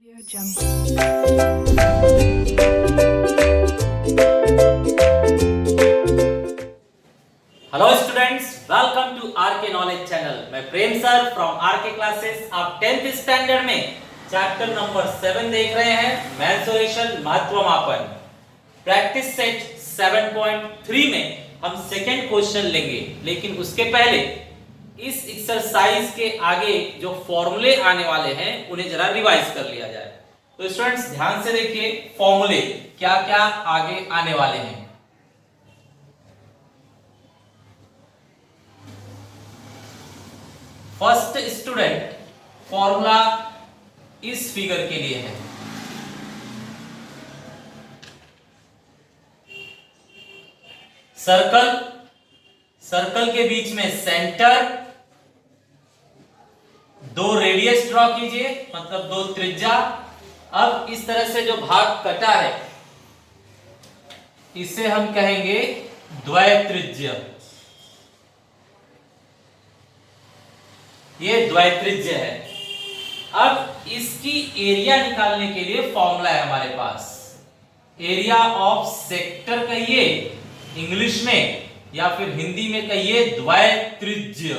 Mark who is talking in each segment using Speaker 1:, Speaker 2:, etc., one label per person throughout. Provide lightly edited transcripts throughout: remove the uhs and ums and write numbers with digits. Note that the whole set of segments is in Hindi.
Speaker 1: Hello students, welcome to RK knowledge channel. मैं Prem sir from RK classes. आप 10th स्टैंडर्ड में चैप्टर नंबर 7 देख रहे हैं, मेंसुरेशन महत्व मापन। प्रैक्टिस सेट 7.3 में हम सेकंड क्वेश्चन लेंगे, लेकिन उसके पहले इस एक्सरसाइज के आगे जो फॉर्मूले आने वाले हैं उन्हें जरा रिवाइज कर लिया जाए। तो स्टूडेंट्स ध्यान से देखिए, फॉर्मूले क्या क्या आगे आने वाले हैं। फर्स्ट स्टूडेंट, फॉर्मूला इस फिगर के लिए है। सर्कल के बीच में सेंटर, दो रेडियस ड्रॉ कीजिए, मतलब दो त्रिज्या। अब इस तरह से जो भाग कटा है इसे हम कहेंगे द्वैत्रिज्य। ये द्वैत्रिज्य है। अब इसकी एरिया निकालने के लिए फॉर्मूला है हमारे पास। एरिया ऑफ सेक्टर कहिए इंग्लिश में, या फिर हिंदी में कहिए द्वैत्रिज्य।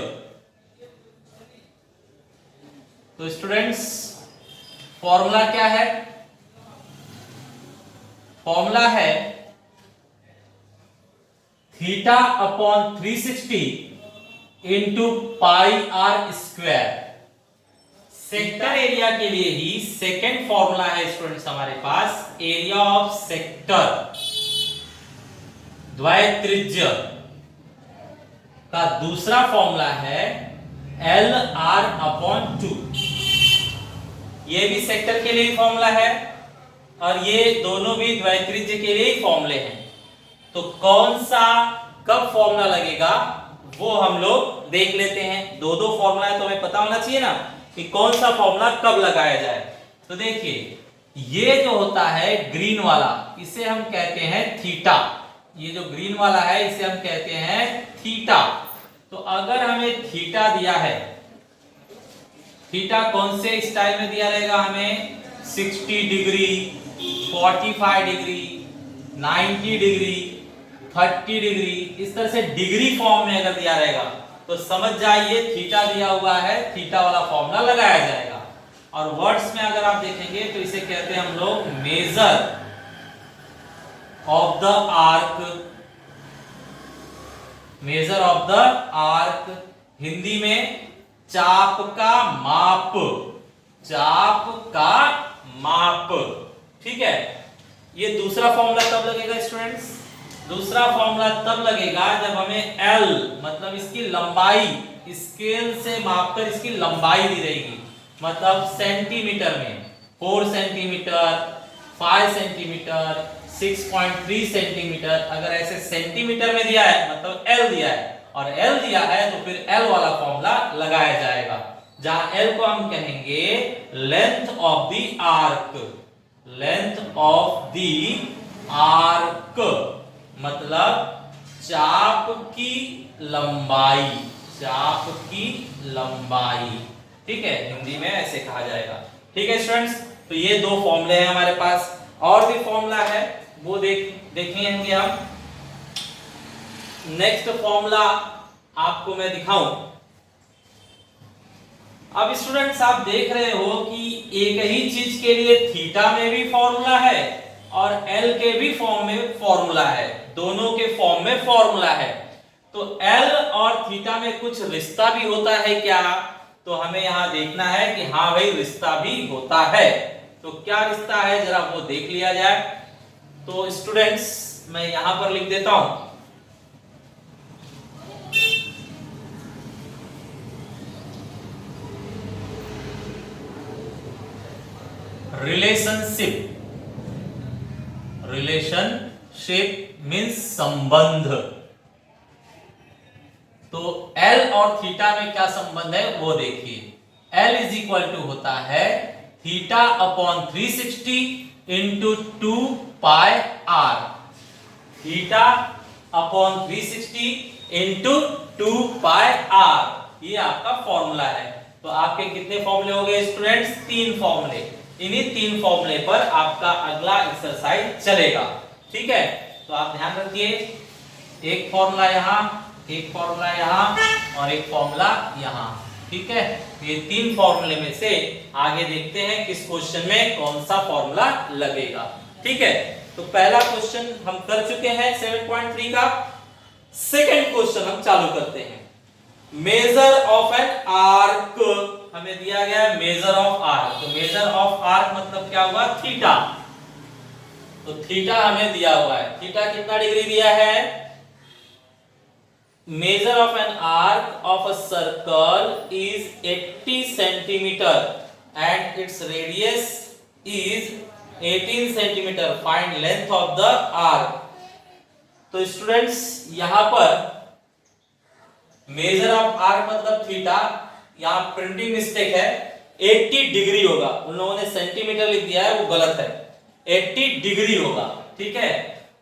Speaker 1: तो स्टूडेंट्स फॉर्मूला क्या है? फॉर्मूला है theta upon 360 into pi r square. Sector area के लिए ही सेकेंड फॉर्मूला है स्टूडेंट्स हमारे पास, एरिया ऑफ सेक्टर द्वैत्रिज्य का दूसरा फॉर्मूला है एल आर अपॉन 2। ये भी सेक्टर के लिए फॉर्मूला है और ये दोनों भी द्वैत्रिज्य के लिए फॉर्मूले हैं। तो कौन सा कब फॉर्मूला लगेगा वो हम लोग देख लेते हैं। दो दो फॉर्मूला है तो हमें पता होना चाहिए ना कि कौन सा फॉर्मूला कब लगाया जाए। तो देखिए, ये जो होता है ग्रीन वाला, इसे हम कहते हैं थीटा। ये जो ग्रीन वाला है इसे हम कहते हैं थीटा। तो अगर हमें थीटा दिया है, थीटा कौन से स्टाइल में दिया रहेगा हमें? 60 डिग्री, 45 डिग्री, 90 डिग्री, 30 डिग्री, इस तरह से डिग्री फॉर्म में अगर दिया रहेगा तो समझ जाइए थीटा दिया हुआ है, थीटा वाला फॉर्मूला लगाया जाएगा। और वर्ड्स में अगर आप देखेंगे तो इसे कहते हैं हम लोग measure of the arc. Measure of the arc, Hindi में चाप का माप। चाप का माप, ठीक है। ये दूसरा फॉर्मूला कब लगेगा स्टूडेंट्स? दूसरा फॉर्मूला तब लगेगा जब हमें L मतलब इसकी लंबाई, स्केल से मापकर इसकी लंबाई दी रहेगी, मतलब सेंटीमीटर में 4 सेंटीमीटर, 5 सेंटीमीटर, 6.3 सेंटीमीटर। अगर ऐसे सेंटीमीटर में दिया है मतलब L दिया है, और L दिया है तो फिर L वाला फॉर्मूला लगाया जाएगा, जहां L को हम कहेंगे length of the arc. Length of the arc मतलब चाप की लंबाई। चाप की लंबाई, ठीक है, हिंदी में ऐसे कहा जाएगा। ठीक है स्टूडेंट्स, तो ये दो फॉर्मूले हैं हमारे पास। और भी फॉर्मूला है वो देखेंगे हम। नेक्स्ट फॉर्मूला आपको मैं दिखाऊं। अब स्टूडेंट्स आप देख रहे हो कि एक ही चीज के लिए थीटा में भी फॉर्मूला है और एल के भी फॉर्म में फॉर्मूला है, दोनों के फॉर्म में फॉर्मूला है। तो एल और थीटा में कुछ रिश्ता भी होता है क्या? तो हमें यहां देखना है कि हाँ भाई रिश्ता भी होता है। तो क्या रिश्ता है जरा वो देख लिया जाए। तो स्टूडेंट्स मैं यहां पर लिख देता हूं, रिलेशनशिप। रिलेशनशिप मीन्स संबंध। तो L और थीटा में क्या संबंध है वो देखिए। L इज इक्वल टू होता है theta upon 360 into 2 pi r. Theta upon 360 into 2 pi r, ये आपका फॉर्मूला है। तो आपके कितने फॉर्मूले हो गए स्टूडेंट्स? 3 फॉर्मूले। इन्हीं 3 फॉर्मूले पर आपका अगला एक्सरसाइज चलेगा। ठीक है, तो आप ध्यान रखिए, एक फॉर्मूला यहाँ, एक फॉर्मूला यहाँ और एक फॉर्मूला यहाँ। ठीक है, ये 3 फॉर्मूले में से आगे देखते हैं किस क्वेश्चन में कौन सा फॉर्मूला लगेगा। ठीक है, तो पहला क्वेश्चन हम कर चुके हैं 7.3 का। सेकंड क्वेश्चन हम चालू करते हैं। मेजर ऑफ एन आर्क हमें दिया गया है, मेजर ऑफ आर्क। तो मेजर ऑफ आर्क मतलब क्या हुआ, थीटा। तो थीटा हमें दिया हुआ है, थीटा कितना डिग्री दिया है। Measure of an arc of a circle is 80 centimetre and its radius is 18 centimetre. Find length of the arc. तो स्टूडेंट्स यहां पर मेजर ऑफ आर्क मतलब थीटा, यहां प्रिंटिंग मिस्टेक है, 80 डिग्री होगा। उन लोगों ने सेंटीमीटर लिख दिया है, वो गलत है, 80 डिग्री होगा। ठीक है,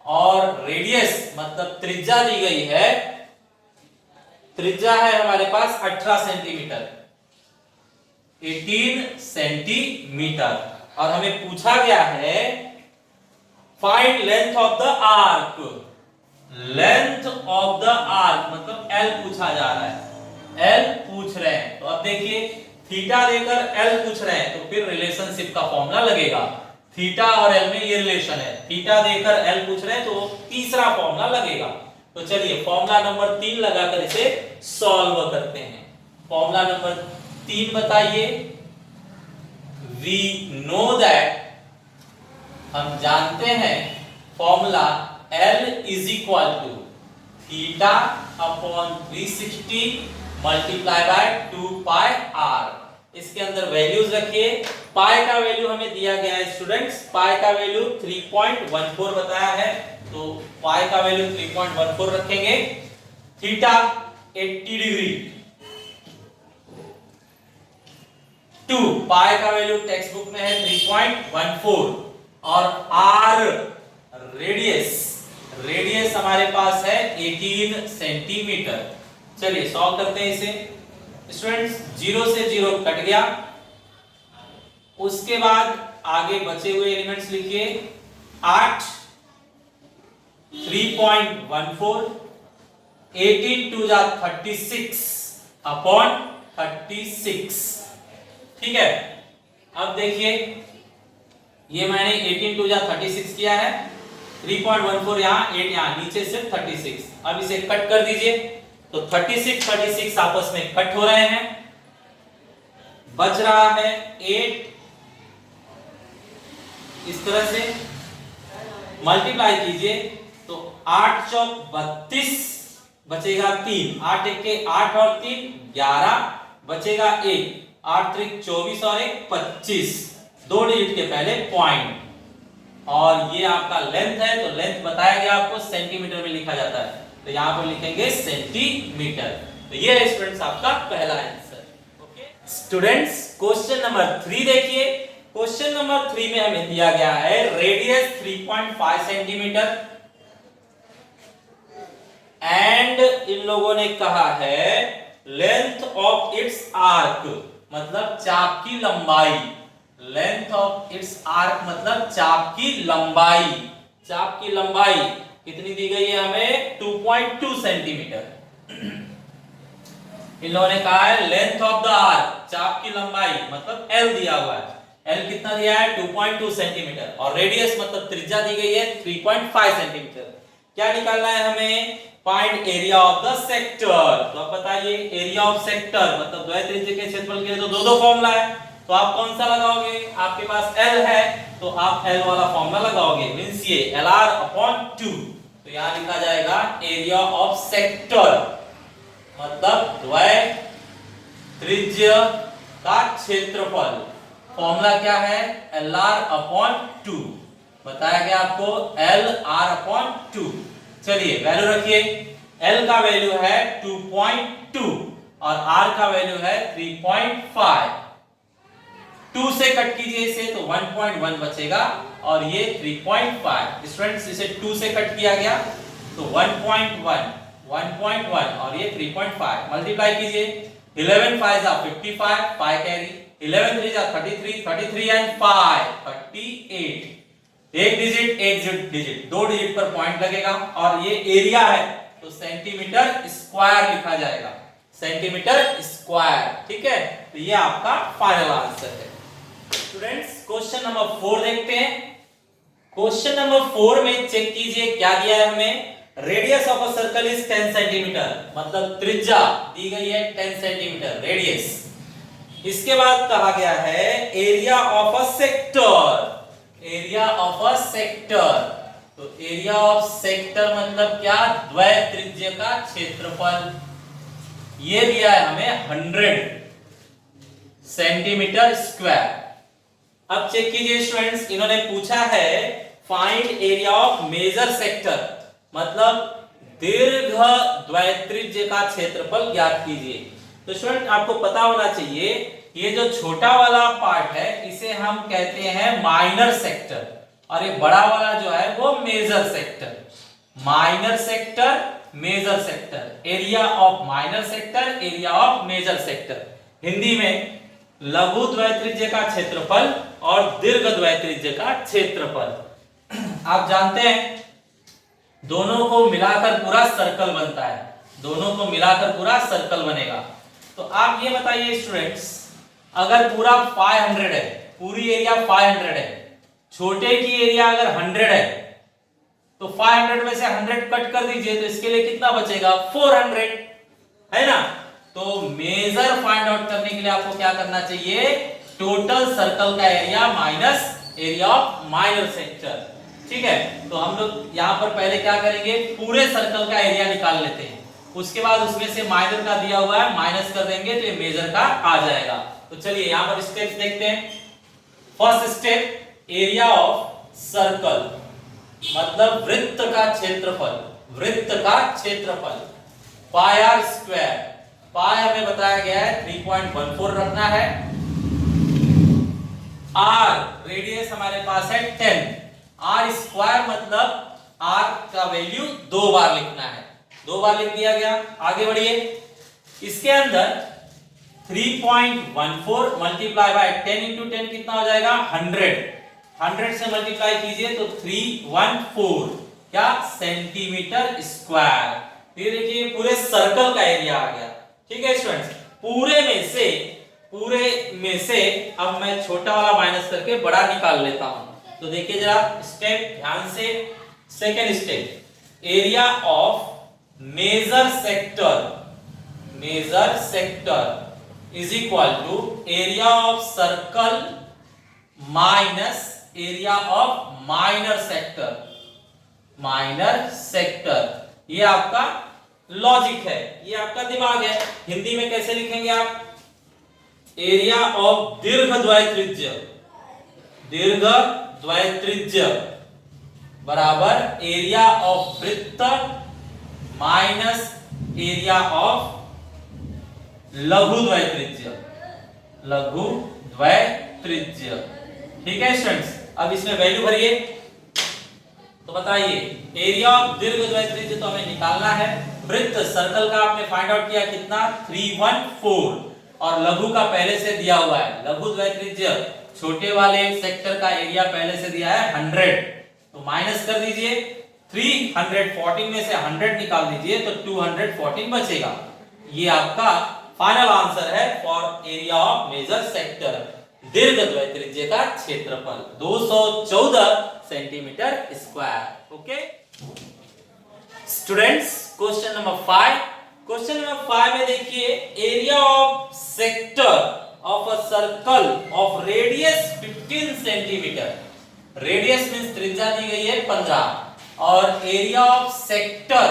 Speaker 1: और रेडियस मतलब त्रिज्या दी गई है, त्रिज्या है हमारे पास 18 सेंटीमीटर, 18 सेंटीमीटर। और हमें पूछा गया है find length of the arc. Length of the arc मतलब L पूछा जा रहा है, L पूछ रहे हैं। तो अब देखिए, थीटा देकर L पूछ रहे हैं तो फिर रिलेशनशिप का फॉर्मूला लगेगा। थीटा और L में ये रिलेशन है, थीटा देकर L पूछ रहे हैं तो तीसरा फॉर्मूला लगेगा। तो चलिए फॉर्मूला नंबर 3 लगाकर इसे सॉल्व करते हैं। फॉर्मूला नंबर 3 बताइए। वी नो दैट, हम जानते हैं formula L is equal to theta upon 360 multiply by 2 pi r। इसके अंदर वैल्यूज रखिए। पाई का वैल्यू हमें दिया गया है स्टूडेंट्स, पाई का वैल्यू 3.14 बताया है, तो पाई का वैल्यू 3.14 रखेंगे। थीटा 80 डिग्री, 2 पाई का वैल्यू टेक्स्ट बुक में है 3.14 और r रेडियस, रेडियस हमारे पास है 18 सेंटीमीटर। चलिए सॉल्व करते हैं इसे। स्टूडेंट्स 0 से 0 कट गया, उसके बाद आगे बचे हुए एलिमेंट्स लिखिए। 8 3.14, 18 टू जा 36 अपॉन 36। ठीक है, अब देखिए ये मैंने 18 टू जा 36 किया है, 3.14 यहाँ, 8 यहाँ, नीचे से 36। अब इसे कट कर दीजिए तो 36 आपस में कट हो रहे हैं, बच रहा है 8। इस तरह से मल्टीप्लाई कीजिए तो 8 चौक 32 बचेगा 3, 8 एक के 8 और 3 11 बचेगा 1, 8 त्रिक 24 और 1 25, 2 डिजिट के पहले पॉइंट। और ये आपका लेंथ है, तो लेंथ बताया गया आपको सेंटीमीटर में लिखा जाता है, तो यहां पर लिखेंगे सेंटीमीटर। तो ये है स्टूडेंट्स आपका पहला answer. Okay students, question number 3 देखिए। क्वेश्चन नंबर 3 में हमें दिया गया है रेडियस 3.5 सेंटीमीटर एंड इन लोगों ने कहा है लेंथ ऑफ इट्स आर्क मतलब चाप की लंबाई। लेंथ ऑफ इट्स आर्क मतलब चाप की लंबाई। चाप की लंबाई कितनी दी गई है हमें, 2.2 सेंटीमीटर। इन लोगों ने कहा है लेंथ ऑफ द आर्क, चाप की लंबाई मतलब L दिया हुआ है, L कितना दिया है 2.2 सेंटीमीटर और रेडियस मतलब त्रिज्या दी गई है 3.5 सेंटीमीटर। क्या निकालना है हमें, find area of the sector. तो अब बताइए एरिया ऑफ सेक्टर मतलब द्वय त्रिज्य के क्षेत्रफल के लिए तो दो फॉर्मूला है, तो आप कौन सा लगाओगे, आपके पास L है तो आप L वाला फॉर्मूला लगाओगे, मींस ये LR/2। तो यहां लिखा जाएगा एरिया ऑफ सेक्टर मतलब द्वय त्रिज्य का क्षेत्रफल। फॉर्मूला क्या है, LR/2 बताया गया आपको, LR/2। चलिए वैल्यू रखिए, L का वैल्यू है 2.2 और R का वैल्यू है 3.5। 2 से कट कीजिए इसे तो 1.1 बचेगा और ये 3.5। स्टूडेंट्स इसे 2 से कट किया गया तो 1.1 1.1 और ये 3.5 मल्टीप्लाई कीजिए, 11 5 55 5 कैरी 11 3 जा 33, 33 एंड 5 38। एक डिजिट, दो डिजिट पर पॉइंट लगेगा और ये एरिया है तो सेंटीमीटर स्क्वायर लिखा जाएगा, सेंटीमीटर स्क्वायर। ठीक है, तो ये आपका फाइनल आंसर है। स्टूडेंट्स क्वेश्चन नंबर 4 देखते हैं। क्वेश्चन नंबर 4 में चेक कीजिए क्या दिया है हमें। Radius of a circle is 10 centimetre, मतलब त्रिज्या दी गई है 10 सेंटीमीटर रेडियस। इसके बाद कहा गया है area of a sector, area of a sector. तो एरिया ऑफ सेक्टर मतलब क्या, द्वैत्रिज्य का क्षेत्रफल। ये दिया है हमें 100 सेंटीमीटर स्क्वायर। अब चेक कीजिए स्टूडेंट्स, इन्होंने पूछा है find area of major sector, मतलब दीर्घ द्वैत्रिज्य का क्षेत्रफल ज्ञात कीजिए। तो स्टूडेंट आपको पता होना चाहिए ये जो छोटा वाला पार्ट है इसे हम कहते हैं माइनर सेक्टर और ये बड़ा वाला जो है वो major sector. Minor sector, major sector, area of minor sector, area of major sector. Hindi में लघु द्वैत्रिज्य का क्षेत्रफल और दीर्घ द्वैत्रिज्य का क्षेत्रफल। आप जानते हैं दोनों को मिलाकर पूरा सर्कल बनता है, दोनों को मिलाकर पूरा सर्कल बनेगा। तो आप ये बताइए स्टूडेंट्स, अगर पूरा 500 है, पूरी एरिया 500 है, छोटे की एरिया अगर 100 है तो 500 में से 100 कट कर दीजिए तो इसके लिए कितना बचेगा, 400, है ना। तो मेजर फाइंड आउट करने के लिए आपको क्या करना चाहिए, टोटल सर्कल का area minus area of minor sector. ठीक है, तो हम लोग यहां पर पहले क्या करेंगे, पूरे सर्कल का एरिया निकाल लेते हैं, उसके बाद उसमें से माइनर का दिया हुआ है माइनस कर देंगे तो ये मेजर का आ जाएगा। तो चलिए यहां पर स्टेप्स देखते हैं। First step, area of circle मतलब वृत्त का क्षेत्रफल, वृत्त का क्षेत्रफल पाई आर स्क्वायर। पाई हमें बताया गया है 3.14 रखना है। आर रेडियस हमारे पास है 10, आर स्क्वायर मतलब आर का वैल्यू 2 बार लिखना है, 2 बार लिख दिया गया। आगे बढ़िए, इसके अंदर 3.14 मल्टीप्लाई बाय 10 इंटू 10 कितना हो जाएगा, 100। 100 से मल्टीप्लाई कीजिए तो 314 क्या, सेंटीमीटर स्क्वायर। ये देखिए पूरे सर्कल का एरिया आ गया। ठीक है स्टूडेंट्स, पूरे में से अब मैं छोटा वाला माइनस करके बड़ा निकाल लेता हूं। तो देखिए जरा स्टेप ध्यान से। Second step, area of major sector, major sector is equal to area of circle minus area of minor sector, minor sector. ये आपका लॉजिक है, ये आपका दिमाग है। हिंदी में कैसे लिखेंगे आप, एरिया ऑफ दीर्घ द्वैत्रिज्य, दीर्घ द्वैत्रिज्य बराबर एरिया ऑफ वृत्त माइनस एरिया ऑफ लघु द्वैत्रिज्य, लघु द्वैत्रिज्य। ठीक है स्टूडेंट्स, अब इसमें वैल्यू भरिए। तो बताइए एरिया ऑफ दीर्घ द्वैत्रिज्य तो हमें निकालना है, वृत्त सर्कल का आपने फाइंड आउट किया कितना, 314, और लघु का पहले से दिया हुआ है, लघु द्वैत्रिज्य छोटे वाले सेक्टर का एरिया पहले से दिया है 100, तो माइनस कर दीजिए। 314 में से 100 निकाल दीजिए तो 214 बचेगा। ये आपका फाइनल आंसर है for area of major sector, दीर्घ द्वैत्रिज्य का क्षेत्रफल 214 centimetre square. Okay students, question number 5। Question number 5 में देखिए area of sector of a circle of radius 15 centimetre, radius means त्रिज्या दी गई है 15 और एरिया ऑफ सेक्टर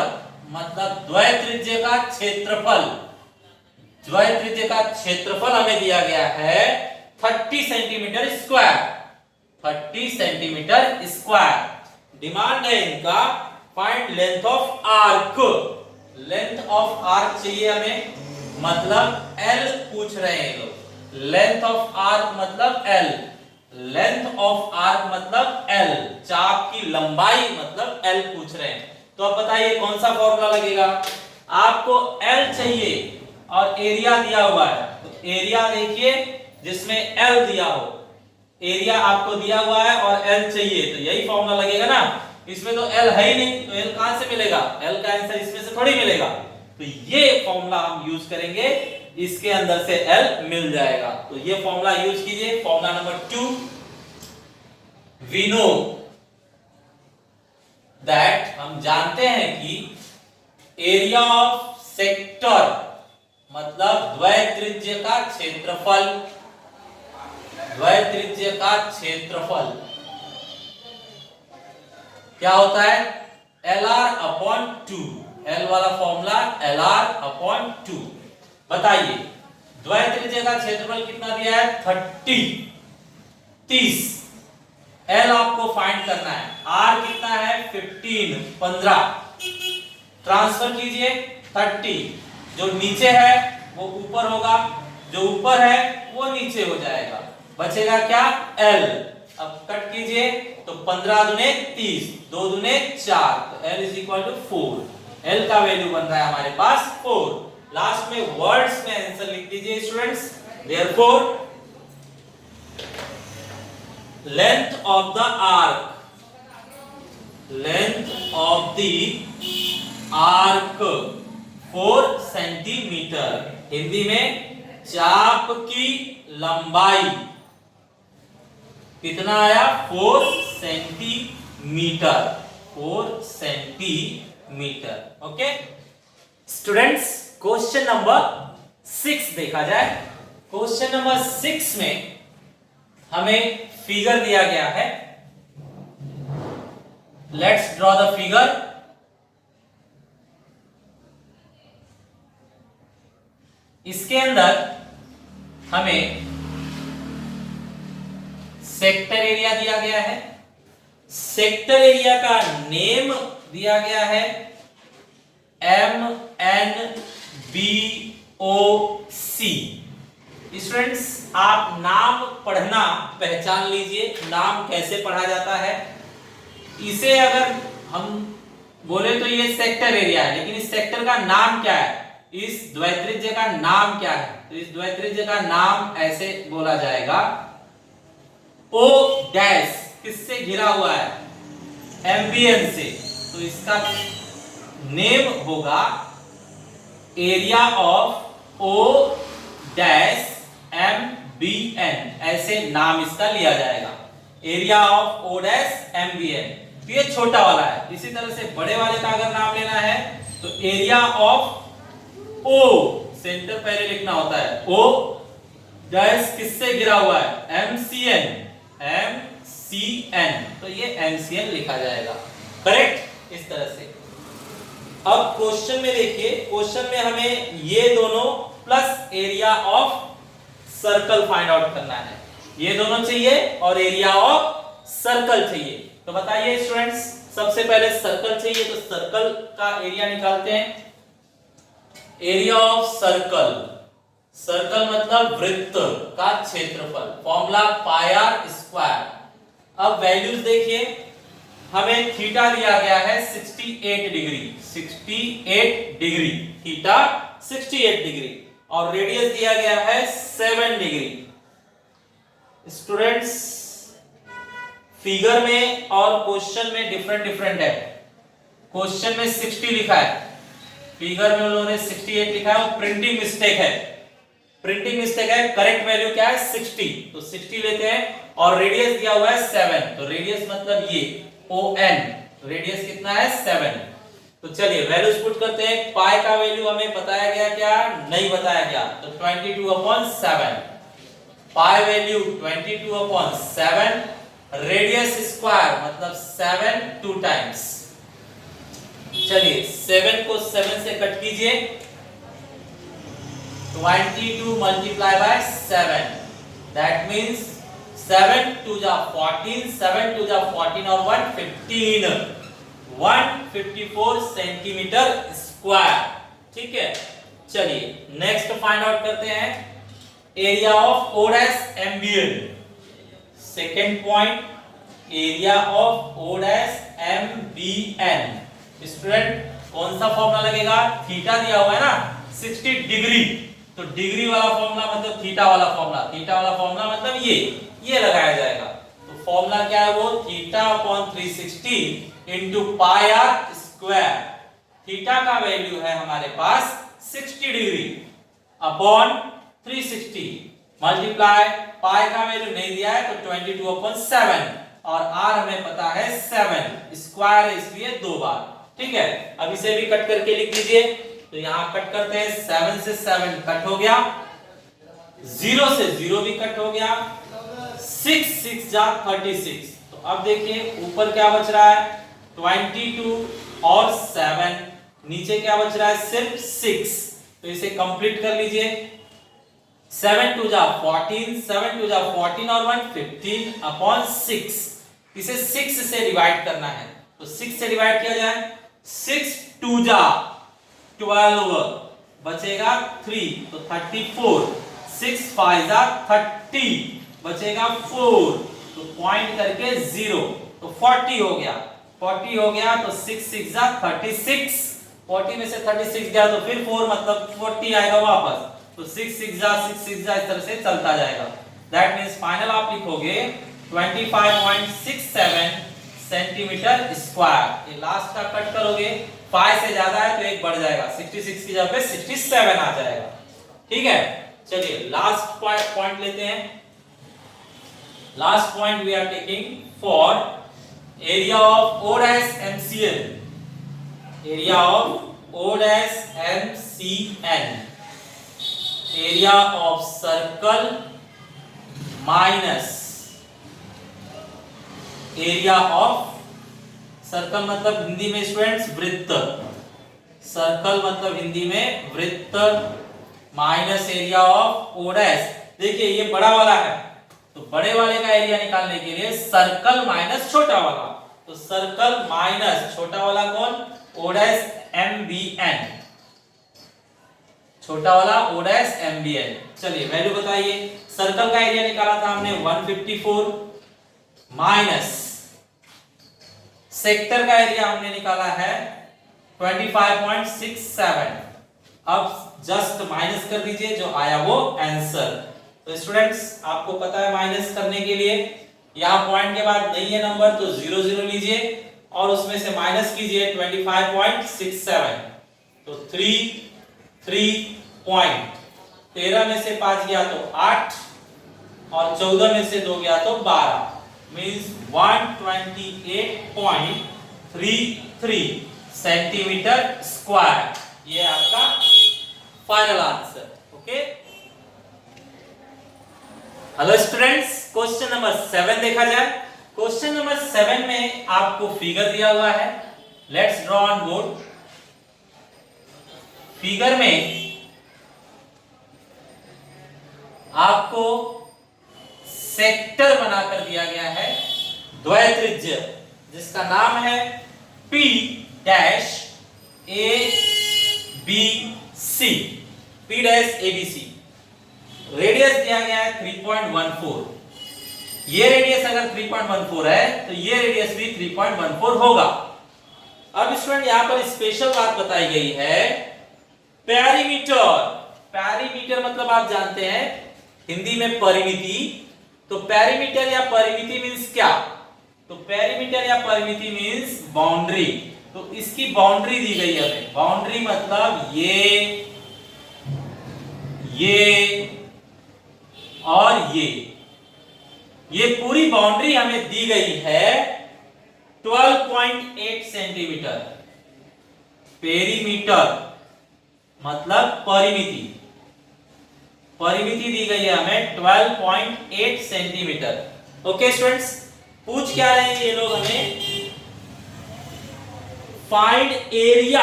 Speaker 1: मतलब द्वैत्रिज्य का क्षेत्रफल, द्वैत्रिज्य का क्षेत्रफल हमें दिया गया है 30 centimetre square, 30 centimetre square. Demand है इनका find length of arc, length of arc चाहिए हमें, मतलब L पूछ रहे हैं लोग। लेंथ ऑफ आर्क मतलब L, लेंथ ऑफ आर्क मतलब L, चाप की लंबाई मतलब L पूछ रहे हैं। तो अब बताइए कौन सा फॉर्मूला लगेगा, आपको L चाहिए और एरिया दिया हुआ है, तो एरिया देखिए जिसमें एल दिया हो, एरिया आपको दिया हुआ है और एल चाहिए, तो यही फॉर्मूला लगेगा ना। इसमें तो एल है ही नहीं, तो एल कहां से मिलेगा, एल का आंसर इसमें से थोड़ी मिलेगा, तो ये फॉर्मूला हम यूज करेंगे, इसके अंदर से एल मिल जाएगा। तो ये फॉर्मूला यूज कीजिए, formula number 2, we know that, हम जानते हैं कि एरिया ऑफ सेक्टर मतलब द्वैत्रिज्य का क्षेत्रफल, द्वैत्रिज्य का क्षेत्रफल क्या होता है, LR/2, L वाला फॉर्मूला LR/2। बताइए द्वैत्रिज्य का क्षेत्रफल कितना दिया है, 30। L आपको फाइंड करना है, R कितना है 15। ट्रांसफर कीजिए 30, जो नीचे है वो ऊपर होगा, जो ऊपर है वो नीचे हो जाएगा, बचेगा क्या, L। अब कट कीजिए तो 15 दूने 30, 2 दूने 4, तो L = 4। L का वैल्यू बन रहा है हमारे पास 4। लास्ट में वर्ड्स में आंसर लिख दीजिए students. Therefore length of the arc, length of the arc 4 centimetre, Hindi में चाप की लंबाई कितना आया, 4 centimetre, 4 centimetre. Okay students, question number 6 देखा जाए। क्वेश्चन नंबर 6 में हमें फिगर दिया गया है, लेट्स ड्रॉ द फिगर। इसके अंदर हमें सेक्टर एरिया दिया गया है, सेक्टर एरिया का नेम दिया गया है MNBOC। स्टूडेंट्स आप नाम पढ़ना पहचान लीजिए, नाम कैसे पढ़ा जाता है। इसे अगर हम बोले तो ये सेक्टर एरिया है, लेकिन इस सेक्टर का नाम क्या है, इस द्वैत्रिज्य का नाम क्या है, तो इस द्वैत्रिज्य का नाम ऐसे बोला जाएगा, O डैश किससे घिरा हुआ है, एम्बियन से, तो इसका नेम होगा area of O dash MBN, ऐसे नाम इसका लिया जाएगा, area of O dash MBN। तो ये छोटा वाला है। इसी तरह से बड़े वाले का अगर नाम लेना है तो एरिया ऑफ O, सेंटर पहले लिखना होता है, O डैश किससे घिरा हुआ है, MCN, तो ये MCN लिखा जाएगा, करेक्ट। इस तरह से अब क्वेश्चन में देखिए, क्वेश्चन में हमें ये दोनों plus area of circle find out करना है, ये दोनों चाहिए और एरिया ऑफ सर्कल चाहिए। तो बताइए स्टूडेंट्स, सबसे पहले सर्कल चाहिए, तो सर्कल का एरिया निकालते हैं। एरिया ऑफ सर्कल, सर्कल मतलब वृत्त का क्षेत्रफल, फॉर्मूला πr²। अब वैल्यूज देखिए, हमें थीटा दिया गया है 68 डिग्री, 68 डिग्री, थीटा 68 डिग्री, और रेडियस दिया गया है 7 डिग्री। स्टूडेंट्स फिगर में और क्वेश्चन में डिफरेंट है। क्वेश्चन में 60 लिखा है, फिगर में उन्होंने 68 लिखा है, और प्रिंटिंग मिस्टेक है, प्रिंटिंग मिस्टेक है। करेक्ट वैल्यू क्या है 60, तो 60 लेते हैं, और रेडियस दिया हुआ है 7, तो रेडियस मतलब ये ON, रेडियस कितना है 7। तो चलिए वैल्यूज पुट करते हैं। पाई का वैल्यू हमें बताया गया क्या, नहीं बताया गया, तो 22/7, पाई वैल्यू 22/7, रेडियस स्क्वायर मतलब 7 2 टाइम्स। चलिए 7 को 7 से कट कीजिए, 22 multiplied by 7, that means 7 2 जा 14, 7 2 जा 14 और 1 15, 154 सेंटीमीटर स्क्वायर। ठीक है, चलिए नेक्स्ट फाइंड आउट करते हैं area of O dash MBN। Second point, area of O dash MBN। Student कौन सा फॉर्मूला लगेगा, थीटा दिया हुआ है ना 60 डिग्री, तो डिग्री वाला फॉर्मूला मतलब थीटा वाला फॉर्मूला, थीटा वाला फॉर्मूला मतलब ये लगाया जाएगा। तो फॉर्मूला क्या है वो, theta upon 360 into pi r square. Theta का वैल्यू है हमारे पास 60 डिग्री अपॉन 360 मल्टीप्लाई पाई का वैल्यू नहीं दिया है तो 22 अपॉन 7 और आर हमें पता है 7 स्क्वायर है इसलिए 2 बार। ठीक है, अब इसे भी कट करके लिख लीजिए। तो यहां कट करते हैं, 7 से 7 कट हो गया, 0 से 0 भी कट हो गया, 6 6 जा 36। तो अब देखिए ऊपर क्या बच रहा है 22 और 7, नीचे क्या बच रहा है सिर्फ 6। तो इसे कंप्लीट कर लीजिए, 7 2 जा 14, 7 2 जा 14 और 1 15 अपॉन 6। इसे 6 से डिवाइड करना है, तो 6 से डिवाइड किया जाए, 6 2 जा 12 बचेगा 3 तो 34, 6 5 जा 30 बचेगा 4 तो पॉइंट करके 0 तो 40 हो गया, 40 हो गया तो 6 6 जा 36, 40 में से 36 गया तो फिर 4 मतलब 40 आएगा वापस। तो 6 6 जा 6 6 जा इस तरह से चलता जाएगा। दैट मींस फाइनल आप लिखोगे 25.67 सेंटीमीटर स्क्वायर। ये लास्ट का कट करोगे, 5 से ज्यादा है तो एक बढ़ जाएगा, 66 की जगह पे 67 आ जाएगा। ठीक है, चलिए लास्ट पॉइंट लेते हैं। Last point we are taking for area of O dash MCN, area of O dash MCN, area of circle minus area of circle मतलब हिंदी में स्टूडेंट्स वृत्त, सर्कल मतलब हिंदी में वृत्त minus area of O dash। देखिए ये बड़ा वाला है तो बड़े वाले का एरिया निकालने के लिए सर्कल माइनस छोटा वाला, तो सर्कल माइनस छोटा वाला कौन O dash MBN, छोटा वाला O dash MBN। चलिए वैल्यू बताइए, सर्कल का एरिया निकाला था हमने 154 माइनस सेक्टर का एरिया हमने निकाला है 25.67। अब जस्ट माइनस कर दीजिए, जो आया वो आंसर। तो स्टूडेंट्स आपको पता है माइनस करने के लिए यहां पॉइंट के बाद नहीं है नंबर तो 0 0 लीजिए और उसमें से माइनस कीजिए 25.67। तो 3 पॉइंट 13 में से 5 गया तो 8 और 14 में से 2 गया तो 12, मींस 128.33 सेंटीमीटर स्क्वायर। ये आपका final answer. Okay, hello students, question number 7 देखा जाए। क्वेश्चन नंबर 7 में आपको फिगर दिया हुआ है, let's draw on board. Figure में आपको सेक्टर बनाकर दिया गया है द्वयत्रिज्य, जिसका नाम है P dash ABC, P dash ABC। Radius दिया गया है 3.14। ये रेडियस अगर 3.14 है तो ये रेडियस भी 3.14 होगा। अब स्टूडेंट यहां पर स्पेशल बात बताई गई है, पेरीमीटर। पेरीमीटर मतलब आप जानते हैं हिंदी में परिमिति, तो पेरीमीटर या परिमिति मींस क्या, तो पेरीमीटर या परिमिति मींस बाउंड्री। तो इसकी बाउंड्री दी गई है हमें, बाउंड्री मतलब ये और ये पूरी बाउंड्री हमें दी गई है 12.8 सेंटीमीटर। पेरीमीटर मतलब परिमिति, परिमिति दी गई है हमें 12.8 सेंटीमीटर। ओके स्टूडेंट्स, पूछ क्या रहे हैं ये लोग हमें, फाइंड एरिया,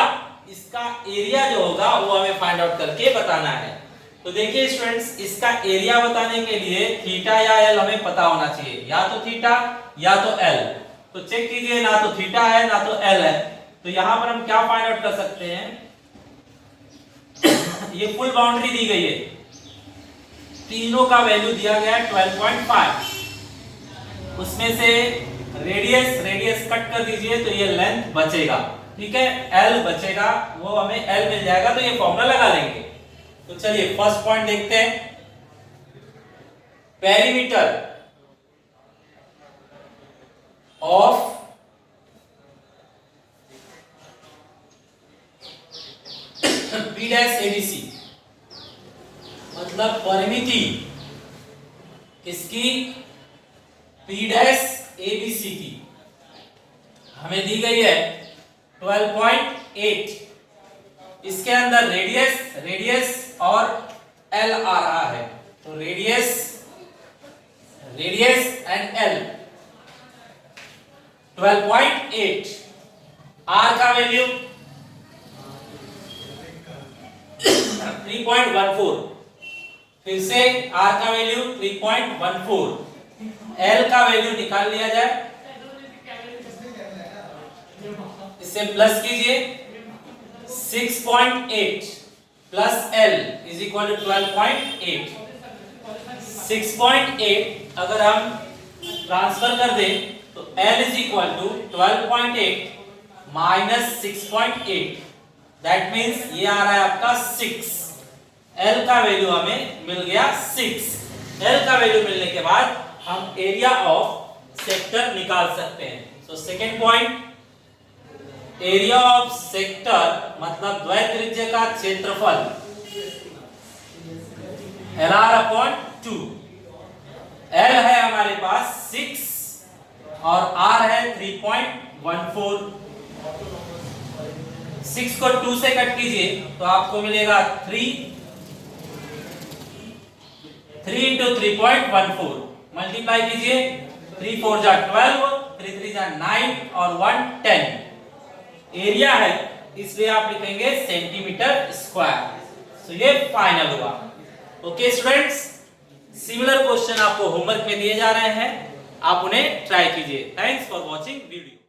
Speaker 1: इसका एरिया जो होगा वो हमें फाइंड आउट करके बताना है। तो देखिए स्टूडेंट्स, इसका एरिया बताने के लिए थीटा या एल हमें पता होना चाहिए, या तो थीटा या तो एल। तो चेक कीजिए, ना तो थीटा है ना तो एल है, तो यहां पर हम क्या फाइंड आउट कर सकते हैं ये फुल बाउंड्री दी गई है, तीनों का वैल्यू दिया गया है 12.5, उसमें से रेडियस कट कर दीजिए तो ये लेंथ बचेगा, ठीक है, एल बचेगा, वो हमें एल मिल जाएगा, तो ये फॉर्मूला लगा लेंगे। तो चलिए फर्स्ट पॉइंट देखते हैं। Perimeter of P dash ABC, मतलब परिमिति किसकी? P डैश ABC की हमें दी गई है 12.8। इसके अंदर रेडियस और L आ रहा है, तो रेडियस एंड L 12.8। R का वैल्यू 3.14, फिर से R का वैल्यू 3.14, L का वैल्यू निकाल लिया जाए, इसे प्लस कीजिए, 6.8 plus L is equal to 12.8। 6.8 अगर हम ट्रांसफर कर दें तो L is equal to 12.8 minus 6.8, that means ये आ रहा है आपका 6। L का वैल्यू हमें मिल गया 6। L का वैल्यू मिलने के बाद हम एरिया ऑफ सेक्टर निकाल सकते हैं। So second point, area of sector मतलब द्वैत्रिज्य का क्षेत्रफल LR/2। L है हमारे पास 6 और R है 3.14। 6 को 2 से कट कीजिए तो आपको मिलेगा 3 into 3.14, मल्टीप्लाई कीजिए, 3 4 जा 12, 3 3 जा 9 और 1 10। एरिया है इसलिए आप लिखेंगे सेंटीमीटर स्क्वायर। सो ये फाइनल हुआ। ओके स्टूडेंट्स, सिमिलर क्वेश्चन आपको होमवर्क में दिए जा रहे हैं, आप उन्हें ट्राई कीजिए। Thanks for watching video.